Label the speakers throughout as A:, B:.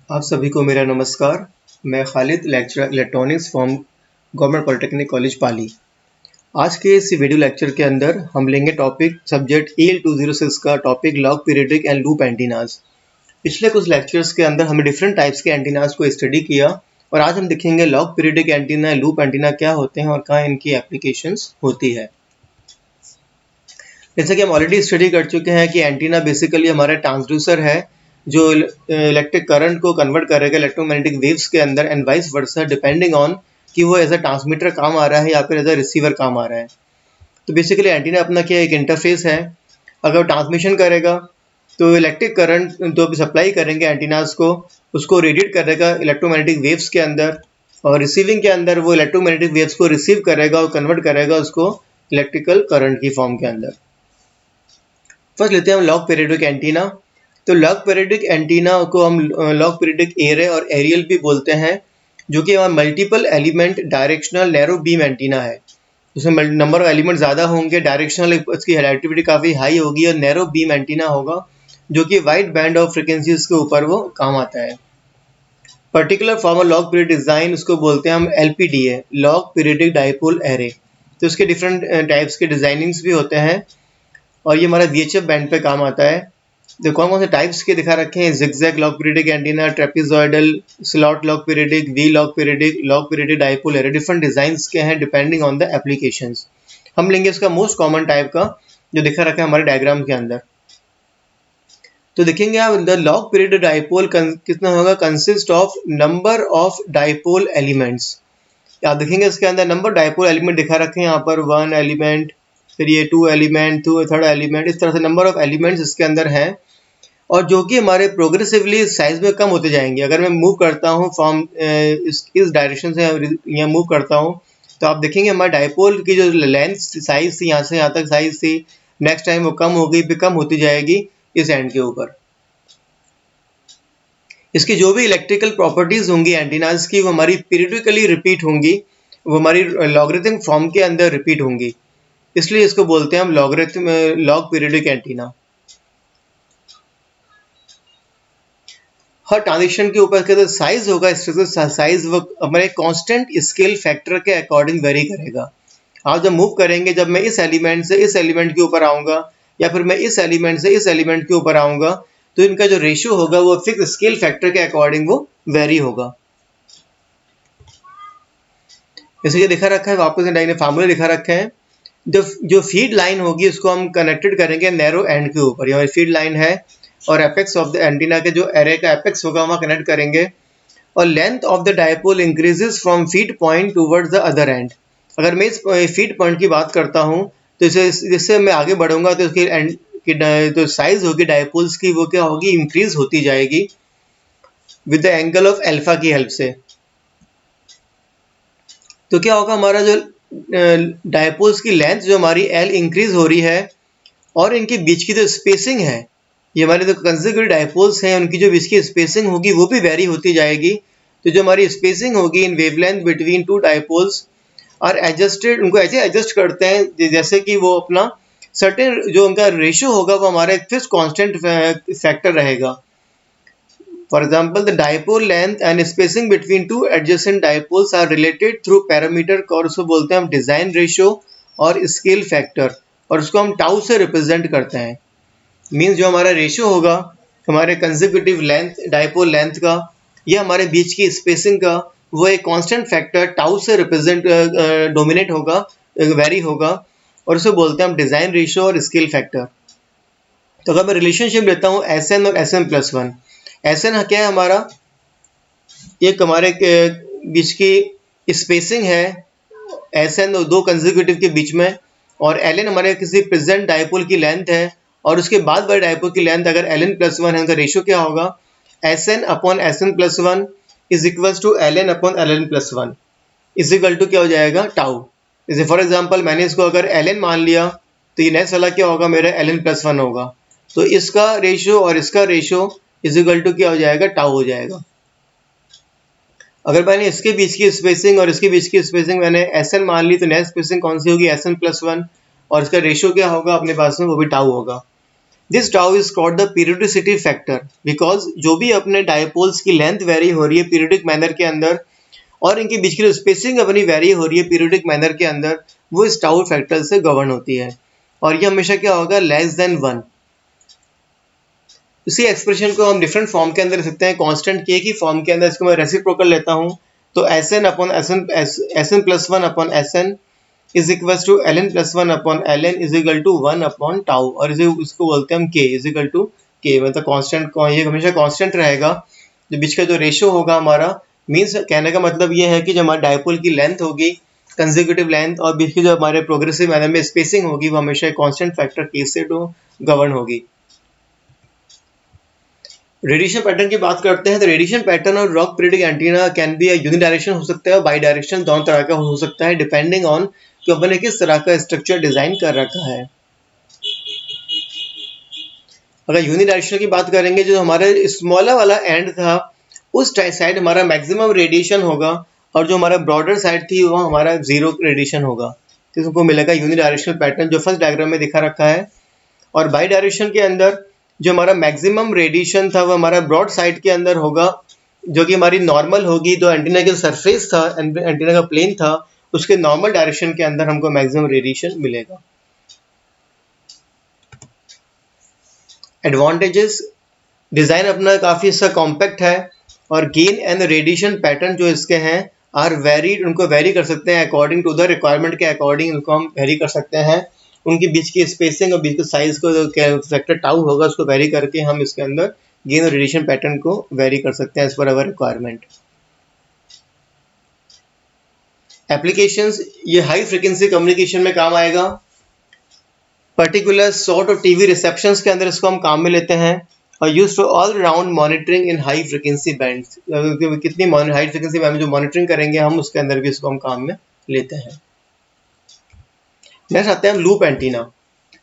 A: आप सभी को मेरा नमस्कार। मैं Khalid, lecturer electronics from government polytechnic college Pali. आज के इस वीडियो लेक्चर के अंदर हम लेंगे टॉपिक सब्जेक्ट EL206 का topic log periodic and loop antennas. पिछले कुछ लेक्चर्स के अंदर हमने डिफरेंट टाइप्स के एंटीनाज को स्टडी किया और आज हम देखेंगे log periodic antenna, loop antenna क्या होते हैं और कहाँ इनकी एप्लीकेशंस होती है। जैसे कि हम ऑलरेडी स्टडी कर चुके हैं कि एंटीना बेसिकली हमारा ट्रांसड्यूसर है जो इलेक्ट्रिक करंट को कन्वर्ट करेगा इलेक्ट्रोमैग्नेटिक वेव्स के अंदर and vice versa, depending on कि वो एज अ ट्रांसमीटर काम आ रहा है या फिर एज अ रिसीवर काम आ रहा है। तो बेसिकली एंटीना अपना क्या एक इंटरफेस है। अगर ट्रांसमिशन करेगा तो इलेक्ट्रिक करंट जो भी सप्लाई करेंगे एंटीनाज को, उसको रेडिएट करेगा इलेक्ट्रोमैग्नेटिक वेव्स के अंदर, और रिसीविंग के अंदर वो इलेक्ट्रोमैग्नेटिक वेव्स को रिसीव करेगा और कन्वर्ट करेगा उसको इलेक्ट्रिकल करंट की फॉर्म के अंदर। फर्स्ट लेते हैं हम लॉग पीरियडिक एंटीना। तो लॉग पीरियडिक एंटीना को हम लॉग पीरियडिक एरे और एरियल भी बोलते हैं, जो कि multiple element directional narrow beam antenna है। उसमें नंबर ऑफ एलिमेंट ज़्यादा होंगे, डायरेक्शनल इसकी डायरेक्टिविटी काफ़ी हाई होगी और नैरो बीम एंटीना होगा जो कि वाइड बैंड ऑफ फ्रिक्वेंसीज के ऊपर वो काम आता है। Particular form of log period design उसको बोलते हैं हम LPDA, log periodic dipole array. तो उसके डिफरेंट टाइप्स के डिज़ाइनिंग्स भी होते हैं और ये हमारा VHF बैंड पे काम आता है। तो कौन कौन से टाइप्स के दिखा रखे हैं, zigzag log periodic antenna, trapezoidal, slot log periodic, V log periodic dipole array. Different designs के हैं डिपेंडिंग ऑन द एप्लीकेशंस। हम लेंगे इसका मोस्ट कॉमन टाइप का जो दिखा रखा है हमारे डायग्राम के अंदर। तो देखेंगे आप द लॉग पीरियड डाइपोल कितना होगा, consist of number of dipole elements. आप देखेंगे इसके अंदर नंबर डाइपोल एलिमेंट दिखा रखे हैं यहाँ पर, 1 एलिमेंट, फिर ये 2 एलिमेंट, 3rd एलिमेंट, इस तरह से नंबर ऑफ एलिमेंट्स इसके अंदर हैं और जो कि हमारे प्रोग्रेसिवली साइज में कम होते जाएंगे। अगर मैं मूव करता हूँ फ्रॉम इस डायरेक्शन से यहाँ मूव करता हूँ तो आप देखेंगे हमारे डाइपोल की जो लेंथ साइज थी यहाँ से यहाँ तक साइज थी, नेक्स्ट टाइम वो कम होगी, फिर कम होती जाएगी इस एंड के ऊपर। इसकी जो भी इलेक्ट्रिकल प्रॉपर्टीज होंगी एंटीनाज की वो हमारी पीरियडिकली रिपीट होंगी, वो हमारी लॉगरिथम फॉर्म के अंदर रिपीट होंगी, इसलिए इसको बोलते हैं हम लॉग पीरियडिक एंटीना। हर ट्रांजिशन के ऊपर का साइज होगा, साइज वो हमारे कांस्टेंट स्केल फैक्टर के अकॉर्डिंग वेरी करेगा। आप जब मूव करेंगे, जब मैं इस एलिमेंट से इस एलिमेंट के ऊपर आऊँगा या फिर मैं इस एलिमेंट से इस एलिमेंट के ऊपर आऊँगा, तो इनका जो रेशियो होगा वो फिक्स स्केल फैक्टर के अकॉर्डिंग वो वेरी होगा। जैसे ये दिखा रखा है, वापस फार्मूला दिखा रखे हैं। जो फीड लाइन होगी उसको हम कनेक्टेड करेंगे नैरो एंड के ऊपर। यहाँ फीड लाइन है और एपेक्स ऑफ द एंटीना के जो एरे का एपेक्स होगा वहाँ कनेक्ट करेंगे, और length of the dipole increases from feed point towards the other and. अगर मैं इस फीड पॉइंट की बात करता हूँ तो इससे मैं आगे बढ़ूंगा तो उसकी एंड की जो साइज होगी डायपोल्स की वो क्या होगी, इंक्रीज होती जाएगी with the angle of alpha की हेल्प से। तो क्या होगा, हमारा जो डायपोल्स की लेंथ जो हमारी L इंक्रीज हो रही है और इनके बीच की जो स्पेसिंग है, ये हमारे जो कंसेक्यूटिव डायपोल्स हैं उनकी जो बीच की स्पेसिंग होगी वो भी वेरी होती जाएगी। तो जो हमारी स्पेसिंग होगी in wavelength between two dipoles are adjusted, उनको ऐसे एडजस्ट करते हैं जैसे कि वो अपना सर्टेन जो उनका रेशियो होगा वो हमारा फिक्स कांस्टेंट फैक्टर रहेगा। For example, the dipole length and spacing between two adjacent dipoles are related through parameter और उसको बोलते हैं हम डिजाइन रेशियो और स्केल फैक्टर, और उसको हम टाउ से रिप्रेजेंट करते हैं। मीन्स जो हमारा रेशियो होगा हमारे कंसेक्यूटिव लेंथ डाइपोल लेंथ का या हमारे बीच की स्पेसिंग का, वो एक कांस्टेंट फैक्टर टाउ से रिप्रेजेंट डोमिनेट होगा, वेरी होगा, और उसको बोलते हैं हम डिजाइन रेशियो और स्केल फैक्टर। तो अगर मैं रिलेशनशिप लेता हूँ Sn और Sn+1, Sn क्या है हमारा, एक हमारे बीच की स्पेसिंग है Sn दो कंसेक्यूटिव के बीच में, और Ln हमारे किसी प्रेजेंट डायपोल की लेंथ है, और उसके बाद वाले डायपोल की लेंथ अगर Ln+1 है, उनका रेशियो क्या होगा, Sn/Sn+1 is equals to Ln/Ln+1 is equal to क्या हो जाएगा, टाउ। जैसे फॉर एग्जांपल मैंने इसको अगर Ln मान लिया तो ये नेक्स्ट वाला क्या होगा, मेरा Ln+1 होगा। तो इसका रेशियो और इसका रेशियो इज इक्वल टू क्या हो जाएगा, टाउ हो जाएगा। अगर मैंने इसके बीच की स्पेसिंग और इसके बीच की स्पेसिंग मैंने Sn मान ली तो नेक्स्ट स्पेसिंग कौन सी होगी, Sn+1, और इसका रेशियो क्या होगा अपने पास में, वो भी टाउ होगा। This tau is called the periodicity factor because जो भी अपने डायपोल्स की लेंथ वेरी हो रही है पीरियोडिक मैनर के अंदर और इनके बीच की जो स्पेसिंग अपनी वेरी हो रही है पीरियोडिक मैनर के अंदर, वो इस टाउ फैक्टर से गवर्न होती है और ये हमेशा क्या होगा, लेस देन 1। इसी एक्सप्रेशन को हम डिफरेंट फॉर्म के अंदर लिख सकते हैं। कांस्टेंट के की फॉर्म के अंदर इसको मैं रेसिप्रोकल लेता हूँ तो Sn upon Sn plus 1 upon Sn is equal to Ln plus 1 upon Ln is equal to 1 upon tau और इसको बोलते हैं हम k is equal to k, मतलब कांस्टेंट ये हमेशा कांस्टेंट रहेगा। जो बीच का जो रेशियो होगा हमारा, मीन्स कहने का मतलब ये है कि जो हमारे डायपोल की लेंथ होगी कंसेक्यूटिव लेंथ और बीच की जो हमारे प्रोग्रेसिव मैनर में स्पेसिंग होगी वो हमेशा कांस्टेंट फैक्टर k से तो गवर्न होगी। रेडिएशन पैटर्न की बात करते हैं तो रेडिएशन पैटर्न और log periodic antenna can be unidirection हो सकता है और बाई डायरेक्शन, दोनों तरह का हो सकता है डिपेंडिंग ऑन कि अपन ने किस तरह का स्ट्रक्चर डिजाइन कर रखा है। अगर यूनिडायरेक्शन की बात करेंगे, जो हमारे स्मॉलर वाला एंड था उस साइड हमारा मैक्सिमम रेडिएशन होगा और जो हमारा ब्रॉडर साइड थी वो हमारा जीरो रेडिएशन होगा, तो इसको मिलेगा यूनिडायरेक्शनल पैटर्न जो फर्स्ट डायग्राम में दिखा रखा है। और बाई डायरेक्शन के अंदर जो हमारा मैक्सिमम रेडिएशन था वो हमारा ब्रॉड साइड के अंदर होगा, जो कि हमारी नॉर्मल होगी। तो एंटीना के सरफेस था, एंटीना का प्लेन था, उसके नॉर्मल डायरेक्शन के अंदर हमको मैक्सिमम रेडिएशन मिलेगा। एडवांटेजेस, डिजाइन अपना काफी इसका कॉम्पैक्ट है और गेन एंड रेडिएशन पैटर्न जो इसके हैं आर वेरीड, उनको वेरी कर सकते हैं अकॉर्डिंग टू द रिक्वायरमेंट के अकॉर्डिंग उनको हम वेरी कर सकते हैं। उनके बीच की स्पेसिंग और बीच के साइज को जो फैक्टर टाउ होगा उसको वेरी करके हम इसके अंदर गेन और रेडिएशन पैटर्न को वेरी कर सकते हैं एज पर अवर रिक्वायरमेंट। एप्लीकेशंस, ये हाई फ्रिक्वेंसी कम्युनिकेशन में काम आएगा, पर्टिकुलर शॉर्ट और टीवी रिसेप्शंस के अंदर इसको हम काम में लेते हैं और use for all round monitoring in high frequency bands, कितनी हाई फ्रिक्वेंसी बैंड में जो मॉनिटरिंग करेंगे हम उसके अंदर भी इसको हम काम में लेते हैं। नेक्स्ट आते हैं हम लूप एंटीना।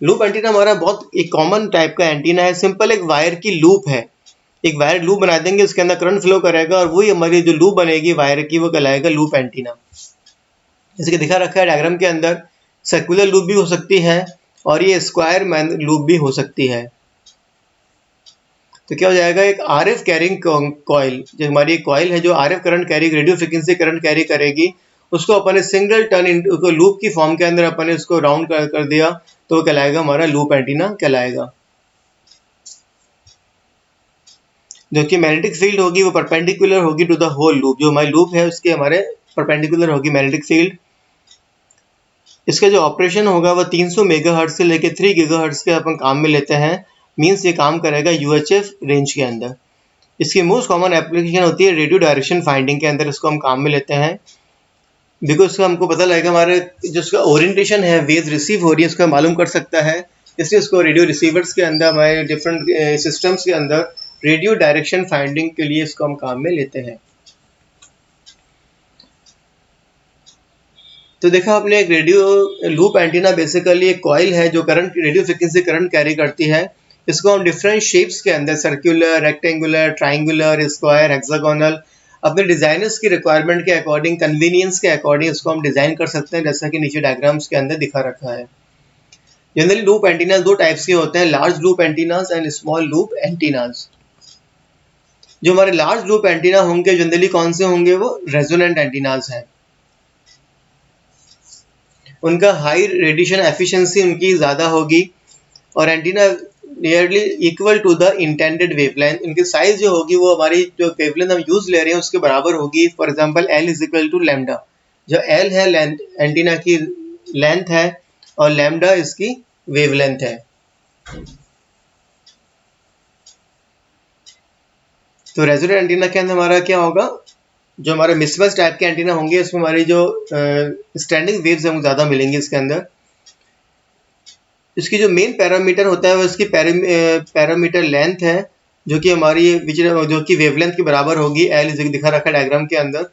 A: लूप एंटीना हमारा बहुत एक कॉमन टाइप का एंटीना है। सिंपल एक वायर की लूप है, एक वायर लूप बना देंगे, उसके अंदर करंट फ्लो करेगा और वही हमारी जो लूप बनेगी वायर की वो कहलाएगा लूप एंटीना। जैसे कि दिखा रखा है डायग्राम के अंदर, सर्कुलर लूप भी हो सकती है और ये स्क्वायर लूप भी हो सकती है। तो क्या हो जाएगा, एक आरएफ कैरिंग कॉइल, जो हमारी कॉइल है जो RF current carry, radio frequency current carry करेगी, उसको अपन ने सिंगल टर्न लूप की फॉर्म के अंदर अपन ने उसको राउंड कर दिया तो वो कहलाएगा हमारा लूप एंटीना कहलाएगा। जो कि मैग्नेटिक फील्ड होगी वो परपेंडिकुलर होगी टू द होल लूप, जो हमारी लूप है उसके हमारे परपेंडिकुलर होगी मैग्नेटिक फील्ड। इसका जो ऑपरेशन होगा वो 300 मेगाहर्ट्ज से लेकर 3 गीगाहर्ट्ज के अपन काम में लेते हैं, मींस ये काम करेगा यूएचएफ रेंज के अंदर। इसकी मोस्ट कॉमन एप्लीकेशन होती है रेडियो डायरेक्शन फाइंडिंग के अंदर, इसको हम काम में लेते हैं बिकॉज उसका हमको पता लगेगा हमारे जो उसका ओरिएंटेशन है वेव रिसीव हो रही है उसका मालूम कर सकता है, इसलिए उसको रेडियो रिसीवर्स के अंदर हमारे डिफरेंट सिस्टम्स के अंदर रेडियो डायरेक्शन फाइंडिंग के लिए इसको हम काम में लेते हैं। तो देखा आपने एक रेडियो लूप एंटीना बेसिकली एक कॉइल है जो current radio frequency current carry करती है। इसको हम डिफरेंट शेप्स के अंदर circular, rectangular, triangular, square, hexagonal अपने डिजाइनर्स की रिक्वायरमेंट के अकॉर्डिंग, कन्वीनियंस के अकॉर्डिंग इसको हम डिजाइन कर सकते हैं, जैसा कि नीचे डायग्राम्स के अंदर दिखा रखा है। जनरली लूप एंटीना दो टाइप्स के होते हैं, large loop antennas and small loop antennas. जो हमारे लार्ज लूप एंटीना होंगे जनरली कौन से होंगे, वो रेजोनेंट एंटीनास हैं। उनका हाई रेडिएशन एफिशिएंसी उनकी ज़्यादा होगी और antenna nearly equal to the intended wavelength, उनकी साइज जो होगी वो हमारी जो वेवलेंथ हम यूज ले रहे हैं उसके बराबर होगी। For example L is equal to lambda, जो L है लेंथ एंटीना की लेंथ है और लैम्डा इसकी वेवलेंथ है। तो रेजोनेंट एंटीना के अंदर हमारा क्या होगा, जो हमारे मिसमैच टाइप के एंटीना होंगे इसमें हमारी जो स्टैंडिंग वेव्स हैं वो ज़्यादा मिलेंगी इसके अंदर। इसकी जो मेन पैरामीटर होता है वो इसकी पैरामीटर लेंथ है, जो कि हमारी जो कि वेवलेंथ के बराबर होगी। L दिखा रखा है डायग्राम के अंदर।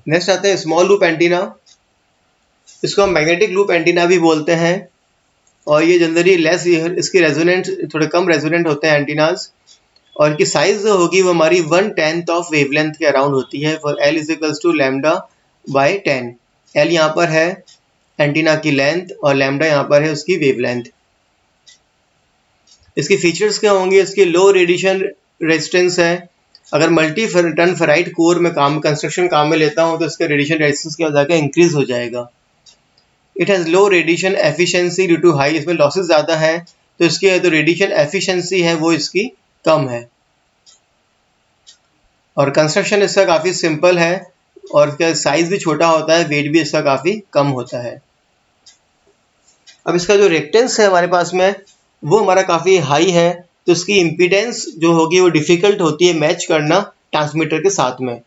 A: नेक्स्ट आते हैं स्मॉल लूप एंटीना। इसको हम मैग्नेटिक लूप एंटीना भी बोलते हैं और ये जनरली लेस, इसकी रेजोनेंट थोड़े कम रेजोनेंट होते हैं एंटीनाज और इनकी साइज जो होगी वो हमारी 1/10 ऑफ वेवलेंथ के अराउंड होती है। For L is equals to lambda by 10। L यहाँ पर है एंटीना की लेंथ और लैम्डा यहाँ पर है उसकी वेवलेंथ। इसकी फीचर्स क्या होंगे? इसकी लो रेडिएशन रेजिस्टेंस है। अगर मल्टी टन फेराइट कोर में कंस्ट्रक्शन काम में लेता हूँ तो इसका रेडिएशन रेजिस्टेंस क्या हो जाएगा? इंक्रीज हो जाएगा। It has low radiation efficiency due to high, इसमें लॉसेस ज़्यादा है तो इसकी जो रेडिएशन एफिशिएंसी है वो इसकी कम है। और कंस्ट्रक्शन इसका काफ़ी सिंपल है और इसका साइज़ भी छोटा होता है, वेट भी इसका काफ़ी कम होता है। अब इसका जो रिएक्टेंस है हमारे पास में वो हमारा काफ़ी हाई है, तो इसकी इम्पीडेंस जो होगी वो डिफ़िकल्ट होती है मैच करना ट्रांसमीटर के साथ में।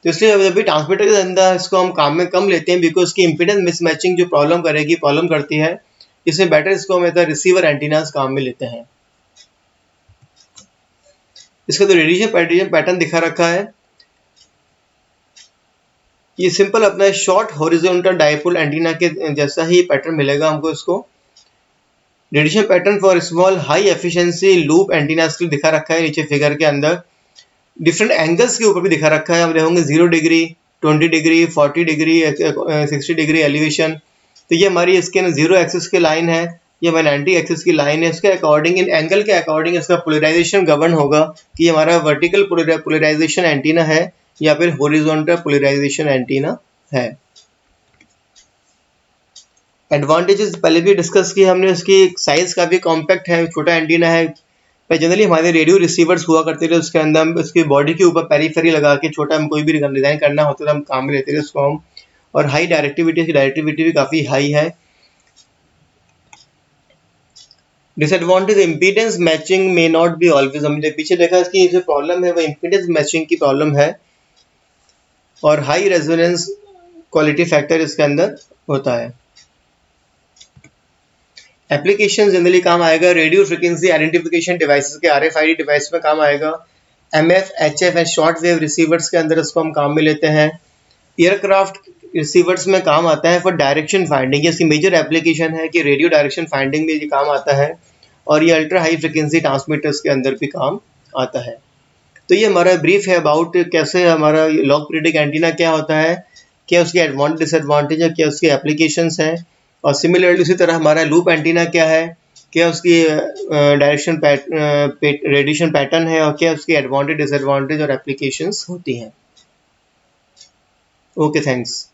A: तो इसलिए जब भी ट्रांसमीटर के अंदर इसको हम काम में कम लेते हैं बिकॉज की इम्पीडेंस मिसमैचिंग जो प्रॉब्लम करती है, इसमें बेटर इसको हम रिसीवर एंटीनास काम में लेते हैं। इसका तो रेडिएशन पैटर्न दिखा रखा है। ये सिंपल अपना शॉर्ट हॉरिजॉन्टल डाइपोल एंटीना के जैसा ही पैटर्न मिलेगा हमको। इसको radiation pattern for small high efficiency loop antennas के दिखा रखा है नीचे फिगर के अंदर। डिफरेंट एंगल्स के ऊपर भी दिखा रखा है, हम देखोगे 0 degree, 20 degree, 40 degree, 60 degree elevation. तो ये हमारी इसके 0 एक्सिस की लाइन है, ये हमारी 90 एक्सिस की लाइन है। इसके अकॉर्डिंग इन एंगल के अकॉर्डिंग इसका पोलराइजेशन गवर्न होगा कि हमारा वर्टिकल पोलराइजेशन एंटीना है या फिर हॉरिजॉन्टल पोलराइजेशन एंटीना है। एडवांटेजेस पहले भी डिस्कस किए हमने। इसकी साइज काफ़ी कॉम्पैक्ट है, छोटा एंटीना है। पर जनरली हमारे रेडियो रिसीवर्स हुआ करते थे, उसके अंदर हम उसकी बॉडी के ऊपर पेरीफेरी लगा के छोटा हम कोई भी डिज़ाइन करना होता था हम काम में लेते थे उसको हम। और हाई डायरेक्टिविटी, इसकी डायरेक्टिविटी भी काफ़ी हाई है। डिसएडवांटेज इम्पीडेंस मैचिंग में नॉट बी ऑलवेज, हमने पीछे देखा इसकी जो प्रॉब्लम है वो इम्पीडेंस मैचिंग की प्रॉब्लम है। और हाई रेजोनेंस क्वालिटी फैक्टर इसके अंदर होता है। एप्लीकेशन जनरली काम आएगा रेडियो फ्रिक्वेंसी आइडेंटिफिकेशन डिवाइसेस के, RFID डिवाइस में काम आएगा। MF, HF and short wave receivers के अंदर इसको हम काम में लेते हैं। एयरक्राफ्ट रिसीवर्स में काम आता है फॉर डायरेक्शन फाइंडिंग, इसकी मेजर एप्लीकेशन है कि रेडियो डायरेक्शन फाइंडिंग में ये काम आता है। और ये अल्ट्रा हाई फ्रिक्वेंसी ट्रांसमीटर्स के अंदर भी काम आता है। तो ये हमारा ब्रीफ है अबाउट कैसे हमारा लॉग पीरियडिक एंटीना क्या होता है, क्या उसके एडवांटेज डिसएडवांटेज है, क्या उसकी एप्लीकेशंस हैं। और सिमिलरली उसी तरह हमारा लूप एंटीना क्या है, क्या उसकी डायरेक्शन रेडिएशन पैटर्न है और क्या उसकी एडवांटेज डिसएडवांटेज और एप्लीकेशंस होती हैं। Okay, thanks.